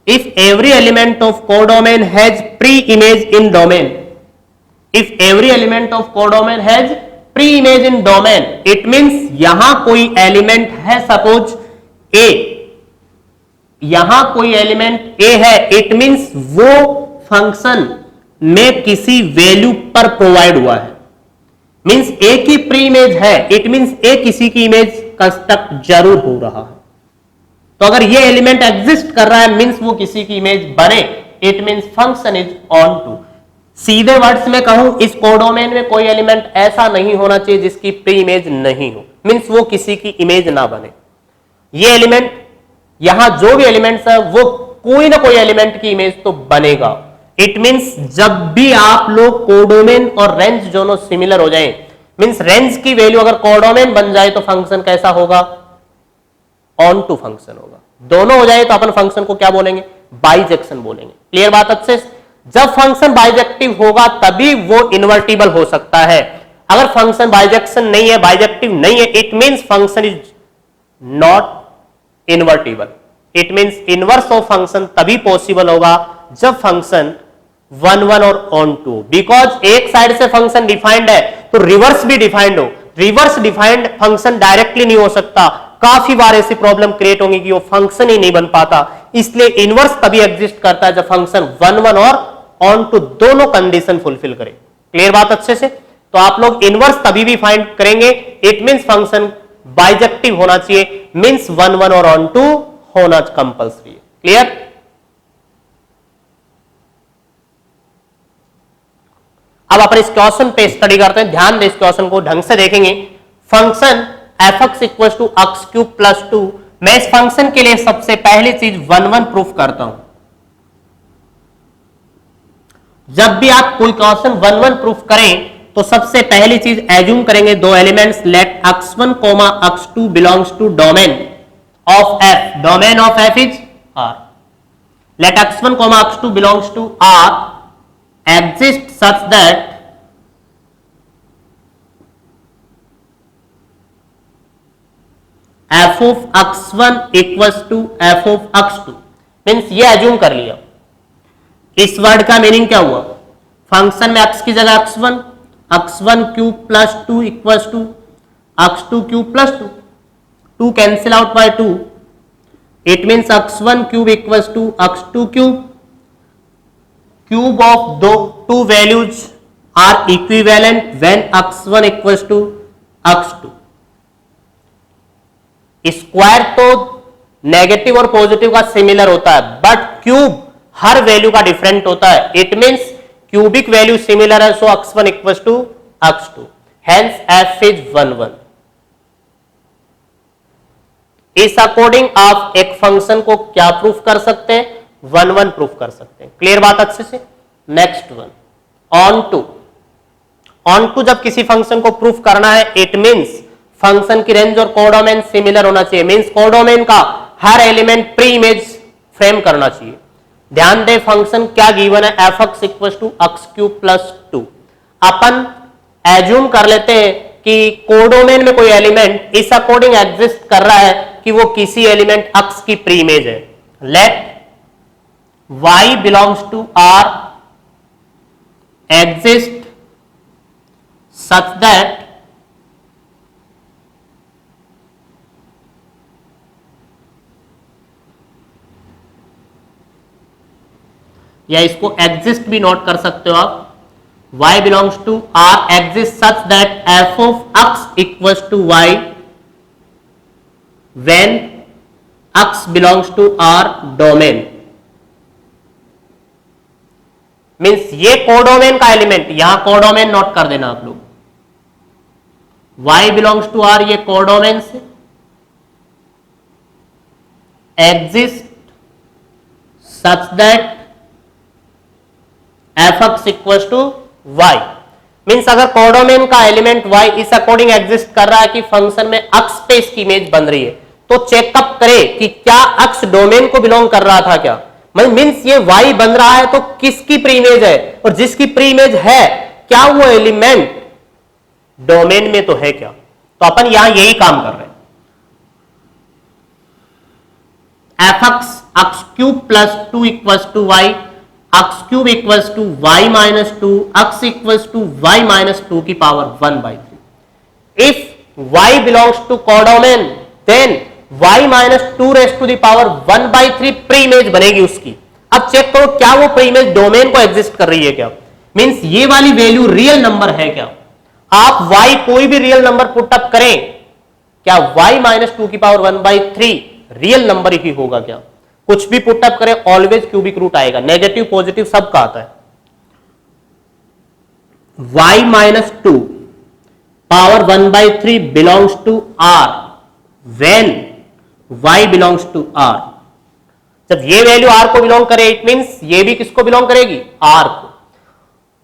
[SPEAKER 1] if every element of codomain has pre-image in domain, if every element of codomain has pre-image in domain, it means यहां कोई एलिमेंट है, सपोज A, यहां कोई एलिमेंट A है, it means वो function में किसी value पर प्रोवाइड हुआ है, मींस A की प्री इमेज है, इट मींस A किसी की इमेज कंस्ट्रक्ट जरूर हो रहा है। तो अगर ये एलिमेंट एग्जिस्ट कर रहा है मींस वो किसी की इमेज बने, it means function is onto. सीधे वर्ड्स में कहूं, इस कोडोमेन में कोई एलिमेंट ऐसा नहीं होना चाहिए जिसकी प्री इमेज नहीं हो, मींस वो किसी की इमेज ना बने। ये एलिमेंट, यहां जो भी एलिमेंट्स है वो कोई ना कोई एलिमेंट की इमेज तो बनेगा। इट मींस जब भी आप लोग कोडोमेन और रेंज दोनों सिमिलर हो जाएं, मींस रेंज की वैल्यू अगर कोडोमेन बन जाए तो फंक्शन कैसा होगा, ऑन टू फंक्शन होगा। दोनों हो जाए तो अपन फंक्शन को क्या बोलेंगे, बाइजेक्शन बोलेंगे। क्लियर बात अच्छे से? जब फंक्शन बाइजेक्टिव होगा तभी वो इन्वर्टिबल हो सकता है। अगर फंक्शन बाइजेक्शन नहीं है, बाइजेक्टिव नहीं है, it means function is not invertible. It means inverse of function तभी पॉसिबल होगा जब फंक्शन 1 1 और ऑन टू, बिकॉज एक साइड से फंक्शन डिफाइंड है तो रिवर्स भी डिफाइंड हो। रिवर्स डिफाइंड फंक्शन डायरेक्टली नहीं हो सकता, काफी बार ऐसी प्रॉब्लम क्रिएट होंगी कि वो फंक्शन ही नहीं बन पाता। इसलिए इनवर्स तभी एग्जिस्ट करता है जब फंक्शन 1 1 और ऑन टू दोनों कंडीशन फुलफिल करे। क्लियर बात अच्छे से? तो आप लोग इनवर्स तभी भी फाइंड करेंगे, इट मींस फंक्शन बाइजेक्टिव होना चाहिए, मींस 1 1 और ऑन टू होना कंपल्सरी है। क्लियर? अब अपन इस क्वेश्चन पे स्टडी करते हैं, ध्यान दें इस क्वेश्चन को ढंग से देखेंगे। Function fx equal to x cube plus 2, मैं इस फंक्शन के लिए सबसे पहली चीज 1 1 प्रूफ करता हूं। जब भी आप कोई क्वेश्चन 1 1 प्रूफ करें तो सबसे पहली चीज एज्यूम करेंगे दो elements, let x1 x2 belongs to domain of f, domain of f is R, let x1 x2 belongs to R exist such that f of x1 equals to f of x2, means ये assume कर लिया। इस word का meaning क्या हुआ, function में x की जगह x1 cube plus 2 equals to x2 cube plus 2, 2 cancel out by 2, it means x1 cube equals to x2 cube, cube of two values are equivalent when x1 equals to x2। Square तो negative और positive का similar होता है, but cube हर वैल्यू का different होता है। It means cubic value similar है, so x1 equals to x2, hence f is 1 1। इस अकॉर्डिंग आप एक फंक्शन को क्या प्रूफ कर सकते हैं, 1 1 प्रूफ कर सकते हैं। क्लियर बात अच्छे से? Next one, onto. Onto जब किसी फंक्शन को प्रूफ करना है, इट मींस फंक्शन की रेंज और कोडोमेन सिमिलर होना चाहिए, मींस कोडोमेन का हर एलिमेंट प्री इमेज फ्रेम करना चाहिए। ध्यान दे फंक्शन क्या गिवन है, f x equal to x cube plus 2। अपन एज्यूम कर लेते हैं कि कोडोमेन में कोई एलिमेंट इस अकॉर्डिंग एग्जिस्ट कर रहा है कि वो किसी एलिमेंट एक्स की प्री इमेज है। Let y belongs to R exist such that या इसको एग्जिस्ट भी नोट कर सकते हो आप, y belongs to R exist such that f of x equals to y when x belongs to R domain। Means ये codomain का element, यहां कोडोमेन नोट कर देना आप लोग, y बिलोंग्स टू R, ये कोडोमेन से exist such that f x equal to y. Means अगर कोडोमेन का एलिमेंट वाई इस अकॉर्डिंग एग्जिस्ट कर रहा है कि फंक्शन में अक्स पे इसकी इमेज बन रही है, तो चेकअप करे कि क्या अक्स डोमेन को बिलोंग कर रहा था क्या। मीन्स ये वाई बन रहा है तो किसकी प्री इमेज है, और जिसकी प्री इमेज है क्या वो एलिमेंट डोमेन में तो है क्या। तो अपन यहां यही काम कर रहे हैं। F x x cube plus 2 equals to y, x cube equals to y minus 2, x equals to y minus 2 की power 1/3। If y belongs to codomain then y minus 2 raise to the power 1/3 pre image बनेगी उसकी। अब check करो क्या वो pre image domain को exist कर रही है क्या। मींस ये वाली वैल्यू रियल नंबर है क्या। आप y कोई भी रियल नंबर पुट अप करें, क्या y माइनस 2 की पावर 1/3 रियल नंबर ही होगा क्या। कुछ भी पुट अप करें ऑलवेज क्यूबिक रूट आएगा, नेगेटिव पॉजिटिव सबका आता है। y minus 2 power 1/3 belongs to r when y belongs to r। जब ये वैल्यू r को बिलोंग करे इट मींस ये भी किसको बिलोंग करेगी, r को।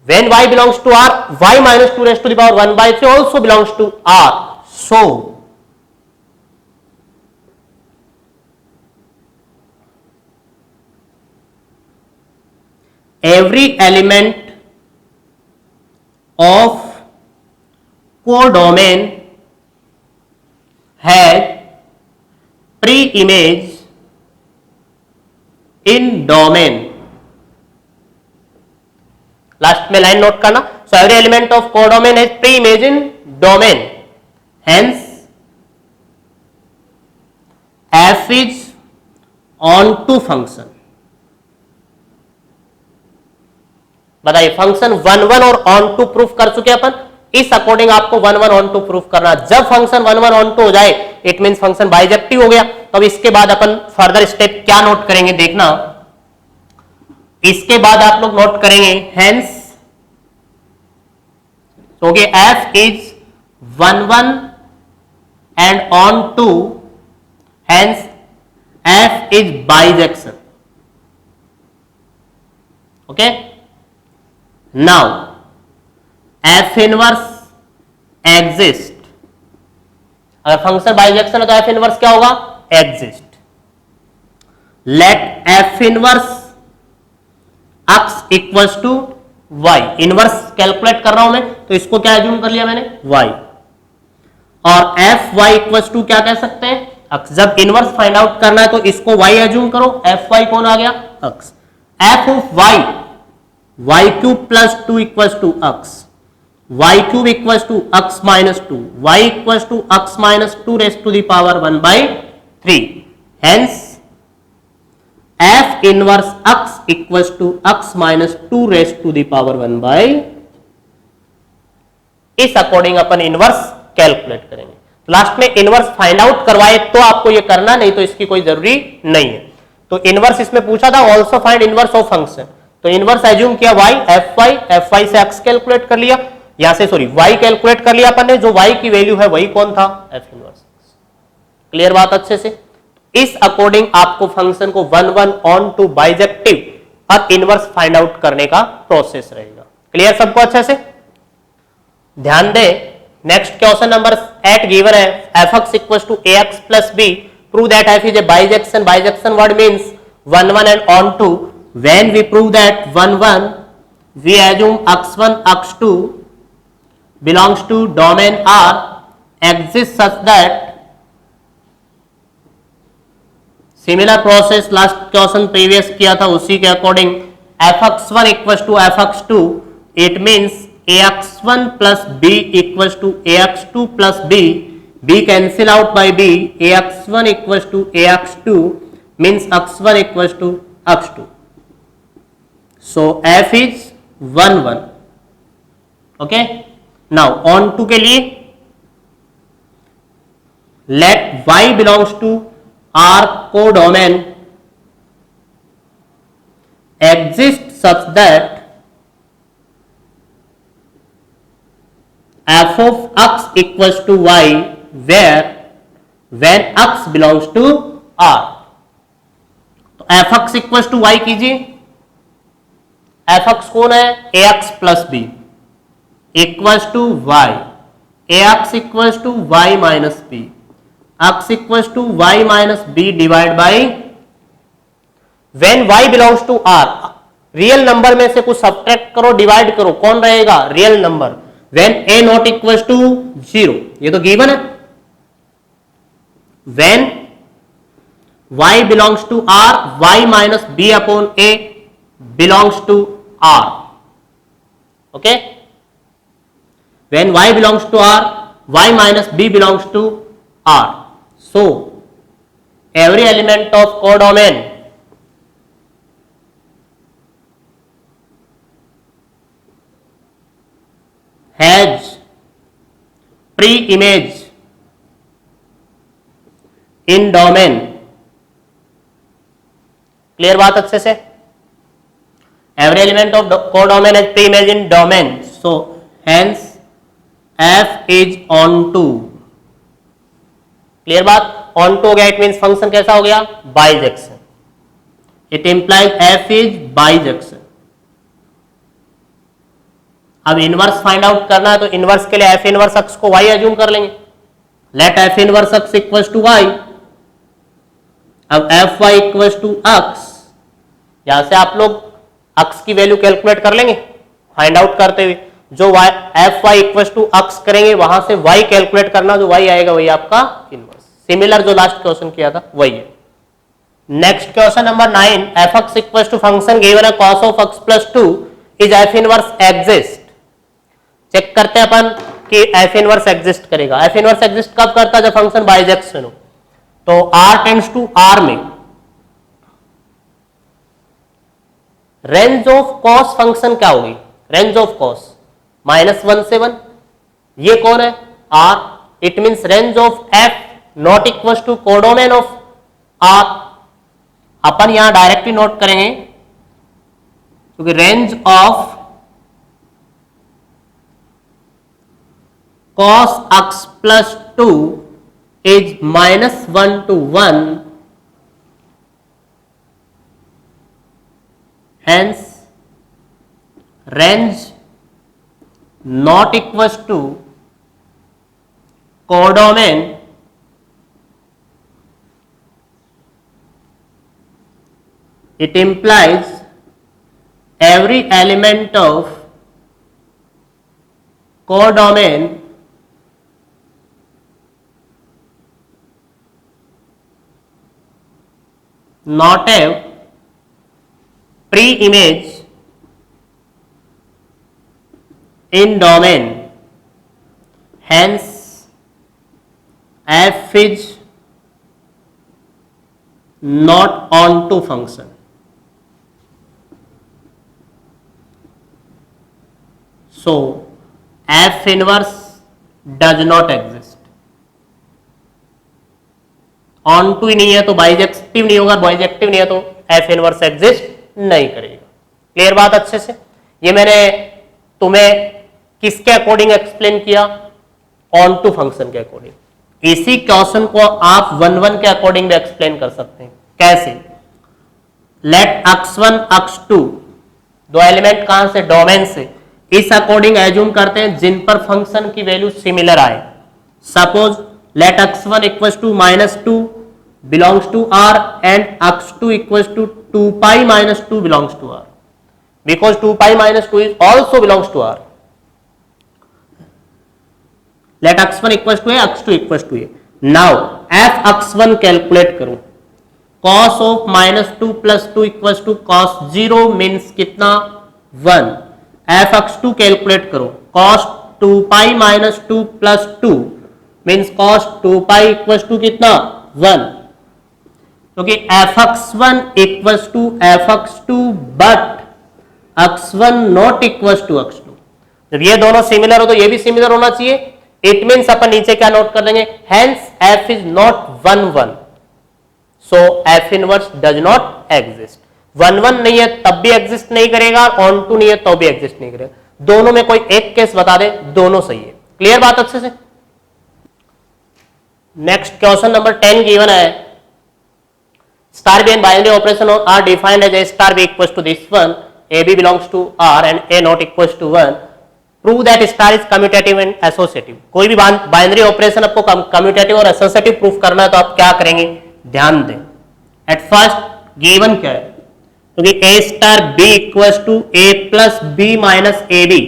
[SPEAKER 1] when y belongs to r, y minus 2 raised to the power 1/3 also belongs to r. So every element of codomain has pre-image in domain। Last में line note करना। So every element of codomain has pre image in domain, hence f is onto function. बताइए function 1 1 और on to proof कर चुके अपन, इस according आपको 1 1 on to proof करना। जब फंक्शन 1 1 ऑन टू हो जाए इट मीन फंक्शन बाइजेक्टिव हो गया। तो अब इसके बाद अपन फर्दर स्टेप क्या नोट करेंगे देखना। इसके बाद आप लोग नोट करेंगे hence f is 1 1 and onto, hence f is bijection. Okay, now f inverse exist. अगर फंक्शन बाइजेक्शन है तो एफ इनवर्स क्या होगा, exist. Let f inverse x equals to y. Inverse calculate कर रहा हूं मैं तो इसको क्या एज्यूम कर लिया मैंने, वाई। और एफ वाई इक्वल्स टू क्या कह सकते हैं, एक्स। जब इनवर्स फाइंड आउट करना है तो इसको वाई एज्यूम करो, एफ वाई कौन आ गया, x. F of y, y cube plus 2 equals to x, y cube equals to x minus 2, y equals to x minus 2 raise to the power 1/3। Hence f inverse x equals to x minus 2 raise to the power 1/। इस according अपन inverse calculate करेंगे। तो last में inverse find out करवाए तो आपको ये करना, नहीं तो इसकी कोई जरूरी नहीं है। तो इनवर्स इसमें पूछा था, also find inverse of function. तो इनवर्स एज्यूम किया y, एफ वाई से x कैलकुलेट कर लिया, यहां से सॉरी y कैलकुलेट कर लिया अपन ने। जो y की वैल्यू है वही कौन था, f इनवर्स। क्लियर बात अच्छे से। इस अकॉर्डिंग आपको फंक्शन को 1 1 ऑन टू बाइजेक्टिव और इनवर्स फाइंड आउट करने का प्रोसेस रहेगा। क्लियर सबको अच्छे से। ध्यान दे नेक्स्ट क्वेश्चन नंबर 8 गिवन है, f x equals to a x plus b, prove that f is a bijection. Bijection word means 1 1 and onto. When we prove that 1 1 we assume x1 x2 belongs to domain R exists such that similar process last question previous किया था उसी के according f x one equal to f x two, it means a x one plus b equal to a x two plus b cancel out by b, a x one equal to a x two means x one equal to x two. So f is 1 1। Okay, now onto के लिए let y belongs to R codomain exists such that f of x equals to y where when x belongs to R। तो f x equals to y कीजिए, f x कौन है, a x plus b equals to y, a x equals to y minus b, x equals to y minus b divide by, when y belongs to r, real number में से कुछ subtract करो, divide करो, कौन रहेगा, real number, when a not equals to 0, ये तो given है, when y belongs to r, y माइनस b upon a belongs to r, okay, when y belongs to r, y minus b belongs to r, so every element of codomain has pre-image in domain, clear बात अच्छे से, every element of codomain has pre-image in domain, so hence f is onto, clear बात, onto हो गया, it means function कैसा हो गया, bijection, it implies f is bijection. अब इनवर्स फाइंड आउट करना है तो इनवर्स के लिए f इनवर्स x को y एज्यूम कर लेंगे, let f inverse x equals to y, अब f y equals to x, यहां से आप लोग x की वैल्यू कैलकुलेट कर लेंगे फाइंड आउट करते हुए, जो f y equal to x करेंगे वहां से y कैलकुलेट करना, जो y आएगा वही आपका इनवर्स, सिमिलर जो लास्ट क्वेश्चन किया था वही है। Next question number 9, f x equal to function given है cos of x plus 2 is f inverse exist, check करते हैं अपन कि एफ इनवर्स एग्जिस्ट करेगा, एफ इनवर्स एग्जिस्ट कब करता है, जब फंक्शन बाइजेक्शन हो, तो r टेंड्स टू r में रेंज ऑफ कॉस फंक्शन क्या होगी, रेंज ऑफ कॉस -1 से 1, ये कौन है, r, it means range of f not equal to codomain of r, अपन यहां डायरेक्टली नोट करेंगे क्योंकि range of cos x plus 2 is -1 to 1, hence range not equals to codomain it implies every element of codomain not have pre-image in domain, hence f is not onto function, so f inverse does not exist, onto ही नहीं है तो bijective नहीं होगा, bijective नहीं है तो f inverse exist नहीं करेगा, क्लियर बात अच्छे से। ये मैंने तुम्हें किसके अकॉर्डिंग एक्सप्लेन किया, ऑन टू फंक्शन के अकॉर्डिंग, इसी क्वेश्चन को आप 1-1 के अकॉर्डिंग भी एक्सप्लेन कर सकते हैं, कैसे, लेट x1 x2 दो एलिमेंट कहां से, डोमेन से, इस अकॉर्डिंग एज्यूम करते हैं जिन पर फंक्शन की वैल्यू सिमिलर आए, suppose let x1 equals to -2 belongs to r and x2 equals to 2 pi minus 2 belongs to r, because 2 pi minus 2 is also belongs to r, let x1 equals to a, x2 equals to a, now f x1 calculate करूं, cos of -2 plus 2 equals to cos 0 means कितना 1, f x2 calculate करो, cos 2 pi minus 2 plus 2 means cos 2 pi equal to कितना 1, क्योंकि fx1 equal to fx2 but x1 not equal to x2, जब ये दोनों similar हो तो ये भी सिमिलर होना चाहिए, इट मीन्स अपन नीचे क्या नोट कर देंगे, hence f is not 1-1, so f inverse does not exist, 1-1 नहीं है तब भी एग्जिस्ट नहीं करेगा, ऑन टू नहीं है तो भी एग्जिस्ट नहीं करेगा, दोनों में कोई एक केस बता दे, दोनों सही है, क्लियर बात अच्छे से। नेक्स्ट क्वेश्चन नंबर 10 गिवन है, star b and binary operation are defined as a star b equal to this one, a b belongs to R and a not equal to 1, prove that star is commutative and associative. कोई भी binary operation आपको commutative और associative proof करना है तो आप क्या करेंगे, ध्यान दें। एट फर्स्ट गिवन क्या है, क्योंकि a star b equal to a plus b minus a b,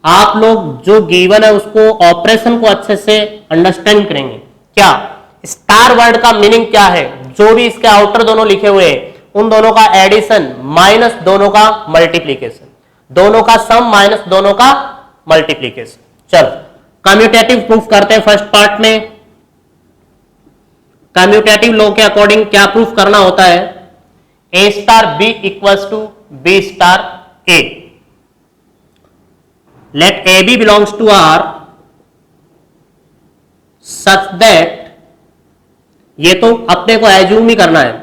[SPEAKER 1] आप लोग जो गिवन है उसको ऑपरेशन को अच्छे से अंडरस्टैंड करेंगे। क्या स्टार वर्ड का मीनिंग क्या है, जो भी इसके आउटर दोनों लिखे हुए हैं उन दोनों का एडिशन माइनस दोनों का मल्टीप्लीकेशन, दोनों का सम माइनस दोनों का मल्टीप्लीकेशन। चलो कम्यूटेटिव प्रूफ करते हैं। फर्स्ट पार्ट में कम्यूटेटिव लॉ के अकॉर्डिंग क्या प्रूफ करना होता है, a star b equals to b star a, let a b belongs to R such that, ये तो अपने को एज्यूम ही करना है,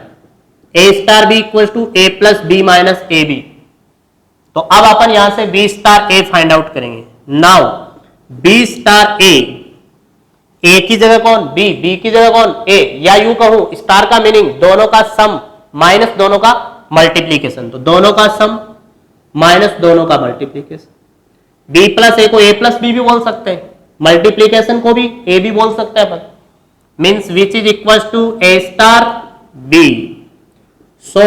[SPEAKER 1] a star b equal to a plus b minus a b. तो अब अपन यहां से b star a find out करेंगे। नाउ बी स्टार ए की जगह कौन बी, बी की जगह कौन ए, या यूं कहूं स्टार का मीनिंग दोनों का सम माइनस दोनों का मल्टीप्लीकेशन, तो दोनों का सम माइनस दोनों का मल्टीप्लीकेशन। बी प्लस ए को ए प्लस बी भी बोल सकते हैं, मल्टीप्लीकेशन को भी ए भी बोल सकते हैं अपन, means which is equal to a star b. So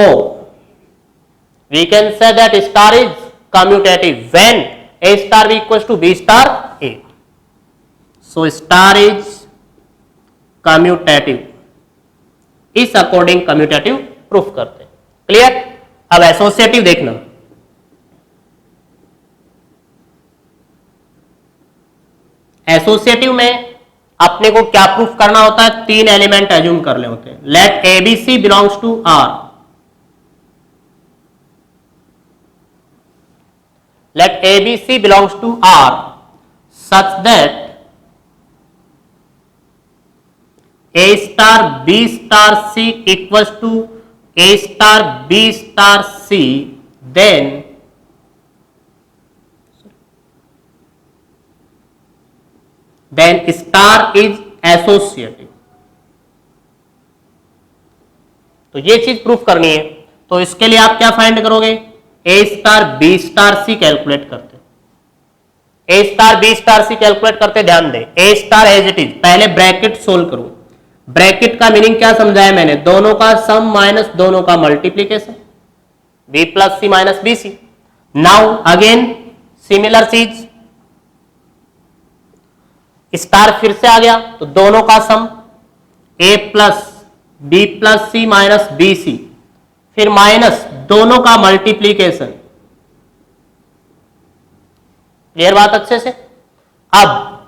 [SPEAKER 1] we can say that star is commutative when a star b equal to b star a. So star is commutative, इस अकॉर्डिंग कम्यूटेटिव प्रूफ करते हैं। Clear. अब associative देखना, associative में अपने को क्या proof करना होता है, तीन एलिमेंट एज्यूम करने होते हैं। Let a b c belongs to R, let a b c belongs to R such that a star b star c equals to a star b star c, then star is associative. तो ये चीज प्रूफ करनी है, तो इसके लिए आप क्या फाइंड करोगे, a star b star c calculate करते, a star b star c calculate करते। ध्यान दें, a star as it is, पहले ब्रैकेट सोल्व करो। ब्रैकेट का मीनिंग क्या समझाया मैंने, दोनों का सम माइनस दोनों का multiplication, b plus c minus b c. Now again similar चीज, स्टार फिर से आ गया तो दोनों का sum a plus b plus c minus b c, फिर माइनस दोनों का मल्टीप्लीकेशन। क्लियर बात अच्छे से। अब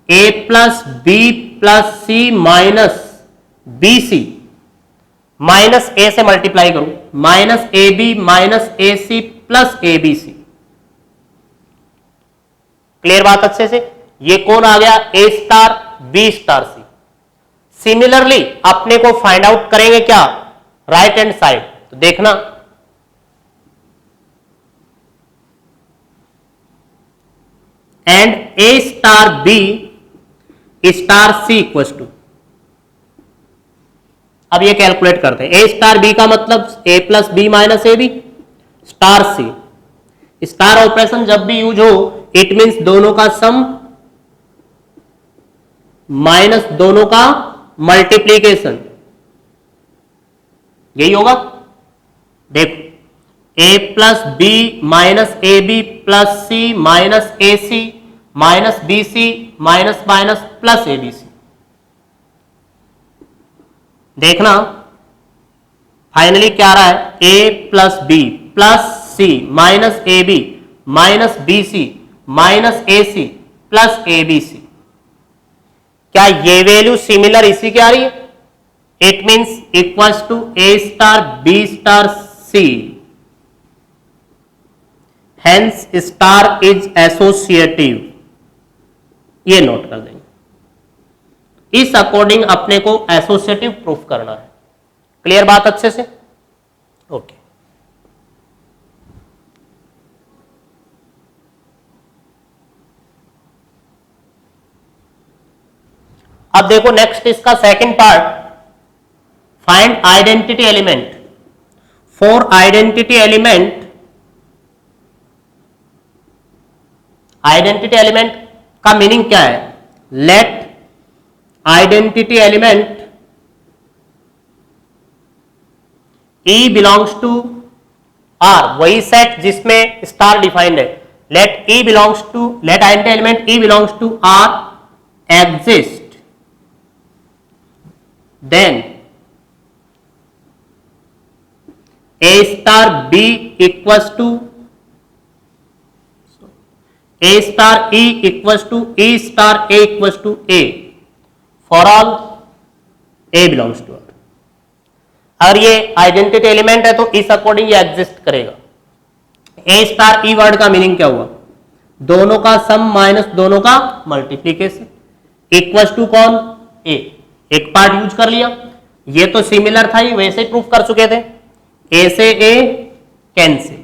[SPEAKER 1] a plus b plus c minus b c, minus a से मल्टीप्लाई करो, minus a b minus a c plus a b c. Clear बात अच्छे से। ये कौन आ गया, a star b star c. Similarly अपने को फाइंड आउट करेंगे क्या, राइट हैंड साइड। तो देखना and a star b star c equal to, अब ये कैलकुलेट करते हैं। ए स्टार बी का मतलब a plus b minus a b, star c, star operation जब भी यूज हो इट मींस दोनों का सम माइनस दोनों का मल्टीप्लीकेशन, यही होगा। देखो a plus b minus a b plus c minus a c minus b c minus minus plus a b c. देखना फाइनली क्या आ रहा है, a plus b plus c minus a b minus b c minus a c plus a b c. क्या ये value similar इसी की आ रही है, it means equals to a star b star c, hence star is associative. ये note कर देंगे। इस अकॉर्डिंग अपने को एसोसिएटिव प्रूफ करना है। क्लियर बात अच्छे से, ओके। अब देखो नेक्स्ट इसका second part, find identity element. For identity element identity element का मीनिंग क्या है? Let identity element E belongs to R, वही सेट जिसमें स्टार डिफाइंड है. Let identity element E belongs to R exist, then A star B equals to A star E equals to E star A equals to A for all A belongs to R. अगर ये identity element है तो इस according ये exist करेगा. ए star ई word का meaning क्या हुआ? दोनों का सम माइनस दोनों का मल्टीप्लीकेशन. इक्वल्स टू कौन? ए. एक पार्ट यूज कर लिया, ये तो सिमिलर था, ही वैसे ही प्रूफ कर चुके थे. ए से ए कैंसिल,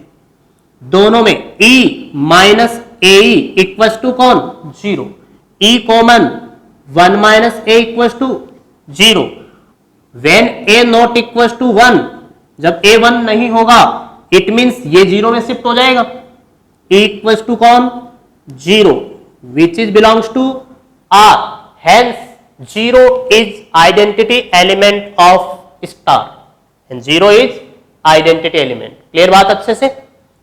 [SPEAKER 1] दोनों में e minus a equals to कौन? 0. E common, 1 minus a equals to 0. When a not equals to 1, जब a 1 नहीं होगा इट मीन्स ये 0 में शिफ्ट हो जाएगा. a equals to कौन? 0, which is belongs to R. Hence 0 is identity element of star and 0 is identity element. Clear बात अच्छे से?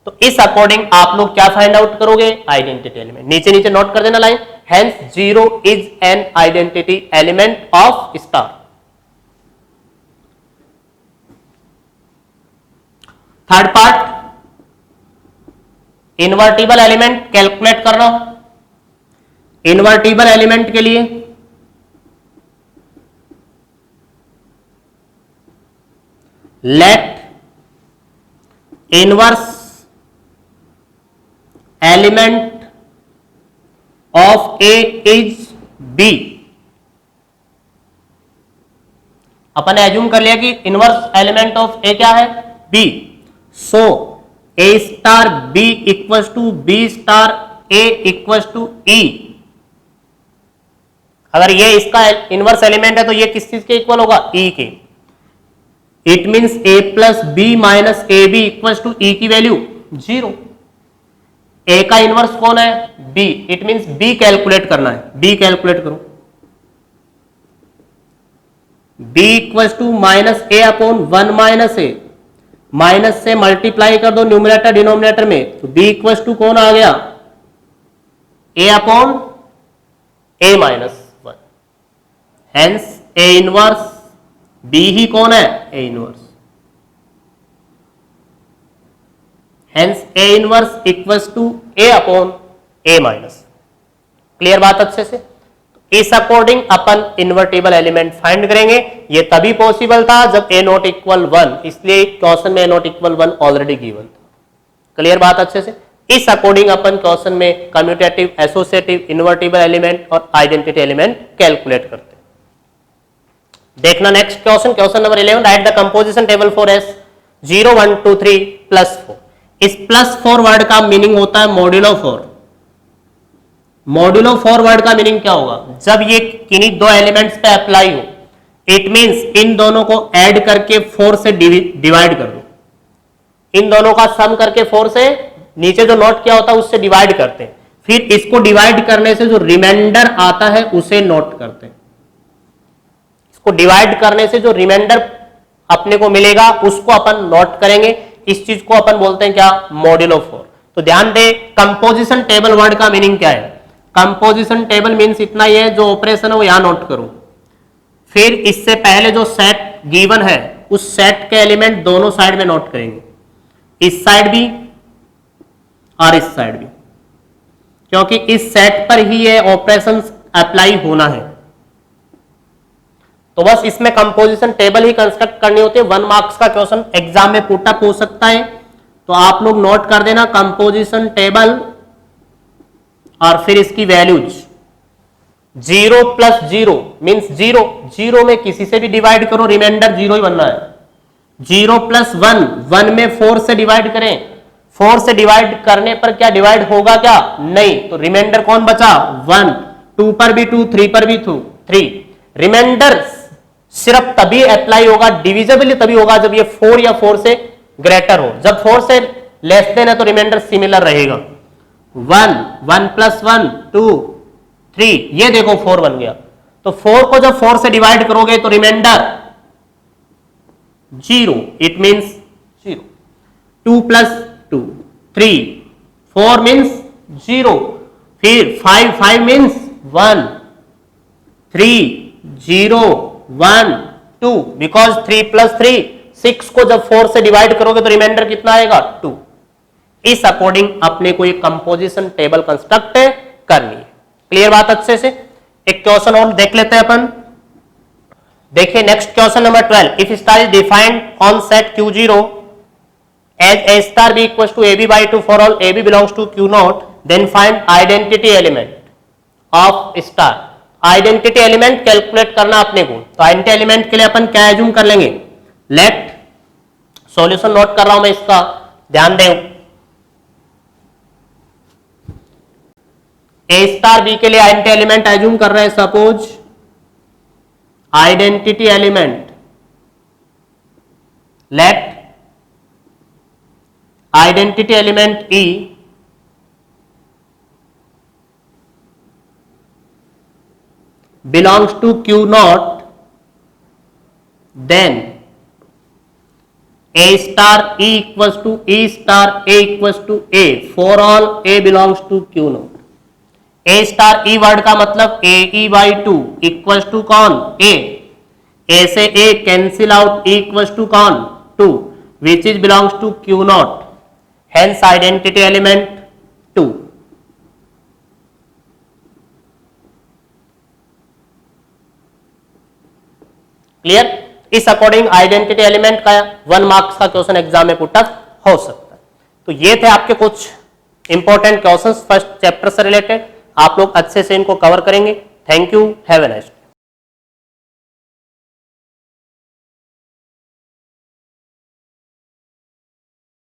[SPEAKER 1] तो इस अकॉर्डिंग आप लोग क्या फाइंड आउट करोगे? Identity element. नीचे नीचे नोट कर देना line. Hence 0 is an identity element of star. Third part, invertible element calculate करना. इन्वर्टिबल एलिमेंट के लिए let inverse element of a is b. अपन एज्यूम कर लिया कि इनवर्स एलिमेंट ऑफ ए क्या है? B. So a star b equals to b star A equals to ई. अगर ये इसका इनवर्स एलिमेंट है तो ये किस चीज के इक्वल होगा? ई के. It means a plus b minus a b equals to e की वैल्यू 0. ए का इनवर्स कौन है? B. It means b calculate करना है. बी कैलकुलेट करो. B equals to minus a upon 1 minus a. Minus से multiply कर दो न्यूमरेटर डिनोमिनेटर में, तो b इक्वल्स टू कौन आ गया? a upon a minus 1. Hence a inverse b ही कौन है? a inverse. Hence a inverse equals to a upon a minus. Clear बात अच्छे से? इस अकॉर्डिंग अपन इन्वर्टिबल एलिमेंट फाइंड करेंगे. ये तभी पॉसिबल था जब a नॉट इक्वल 1, इसलिए क्वेश्चन में a not equal 1 already given था. क्लियर बात अच्छे से? इस अकॉर्डिंग अपन क्वेश्चन में कम्यूटेटिव, एसोसिएटिव, इन्वर्टिबल एलिमेंट और आइडेंटिटी एलिमेंट कैलकुलेट करते हैं. देखना next question, question number 11. Right the composition table for S 0 1 2 3 +4. इस +4 वर्ड का मीनिंग होता है मॉड्यूलो 4. मॉड्यूलो 4 वर्ड का मीनिंग क्या होगा? जब ये किन्हीं दो एलिमेंट्स पे अप्लाई हो, इट मींस इन दोनों को ऐड करके 4 से डिवाइड कर दो. इन दोनों का सम करके 4 से, नीचे जो नोट किया होता है उससे डिवाइड करते हैं. फिर इसको डिवाइड करने से जो रिमाइंडर आता है उसे नोट करते हैं. इसको डिवाइड करने से जो रिमाइंडर अपने को मिलेगा उसको अपन नोट करेंगे. इस चीज को अपन बोलते हैं क्या? मॉड्यूलो 4. तो ध्यान दे, कंपोजिशन टेबल वर्ड का मीनिंग क्या है? कंपोजिशन टेबल मीन्स इतना ही है, जो ऑपरेशन है वो यहां नोट करो. फिर इससे पहले जो सेट गिवन है उस सेट के एलिमेंट दोनों साइड में नोट करेंगे. इस साइड भी और इस साइड भी, क्योंकि इस सेट पर ही ये ऑपरेशन अप्लाई होना है. तो बस इसमें कंपोजिशन टेबल ही कंस्ट्रक्ट करनी होती है. 1 मार्क्स का क्वेश्चन एग्जाम में पुटअप हो सकता है, तो आप लोग नोट कर देना कंपोजिशन टेबल और फिर इसकी वैल्यूज. 0 + 0 मीन्स 0. 0 में किसी से भी डिवाइड करो, रिमाइंडर 0 ही बनना है. 0 + 1, 1 में 4 से डिवाइड करें. 4 से डिवाइड करने पर क्या डिवाइड होगा क्या? नहीं. तो रिमाइंडर कौन बचा? 1. 2 पर भी 2, 3 पर भी 3. रिमाइंडर सिर्फ तभी अप्लाई होगा, डिविजिबल तभी होगा जब ये 4 या 4 से ग्रेटर हो. जब 4 से लेस देन है तो रिमाइंडर सिमिलर रहेगा. 1, 1 प्लस 1 2 3, ये देखो 4 बन गया। तो 4 को जब 4 से डिवाइड करोगे तो रिमाइंडर 0, इट मींस 0। 2 प्लस 2 3, 4 मींस 0, फिर 5 5 मींस 1, 3 0 1 2, बिकॉज 3 प्लस 3 6 को जब 4 से डिवाइड करोगे तो रिमाइंडर कितना आएगा 2। इस अकॉर्डिंग अपने को एक कंपोजिशन टेबल कंस्ट्रक्ट करनी है। क्लियर बात अच्छे से? एक क्वेश्चन और देख लेते हैं अपन। देखिए next question number 12, if star is defined on set Q0 as a star b equals to ab by 2 for all ab belongs to Q0, then find identity element of star। Identity element calculate करना अपने को। तो identity element के लिए अपन क्या assume कर लेंगे, late, solution note कर रहा हूं मैं इसका, ध्यान दें। ए स्टार बी के लिए आइडेंटिटी एलिमेंट एज्यूम कर रहे हैं, suppose identity element, let identity element E belongs to Q0, then A star E equals to E star A equals to A for all A belongs to Q0। A star E word का मतलब A E by 2 equals to कौन, A, A से A cancel out, E equals to कौन 2, which is belongs to Q0, hence identity element 2। Clear? इस according identity element का 1 marks का question exam में put up हो सकता है। तो ये थे आपके कुछ इंपॉर्टेंट क्वेश्चंस फर्स्ट चैप्टर से रिलेटेड। आप लोग अच्छे से इनको कवर करेंगे। Thank you, have a nice day.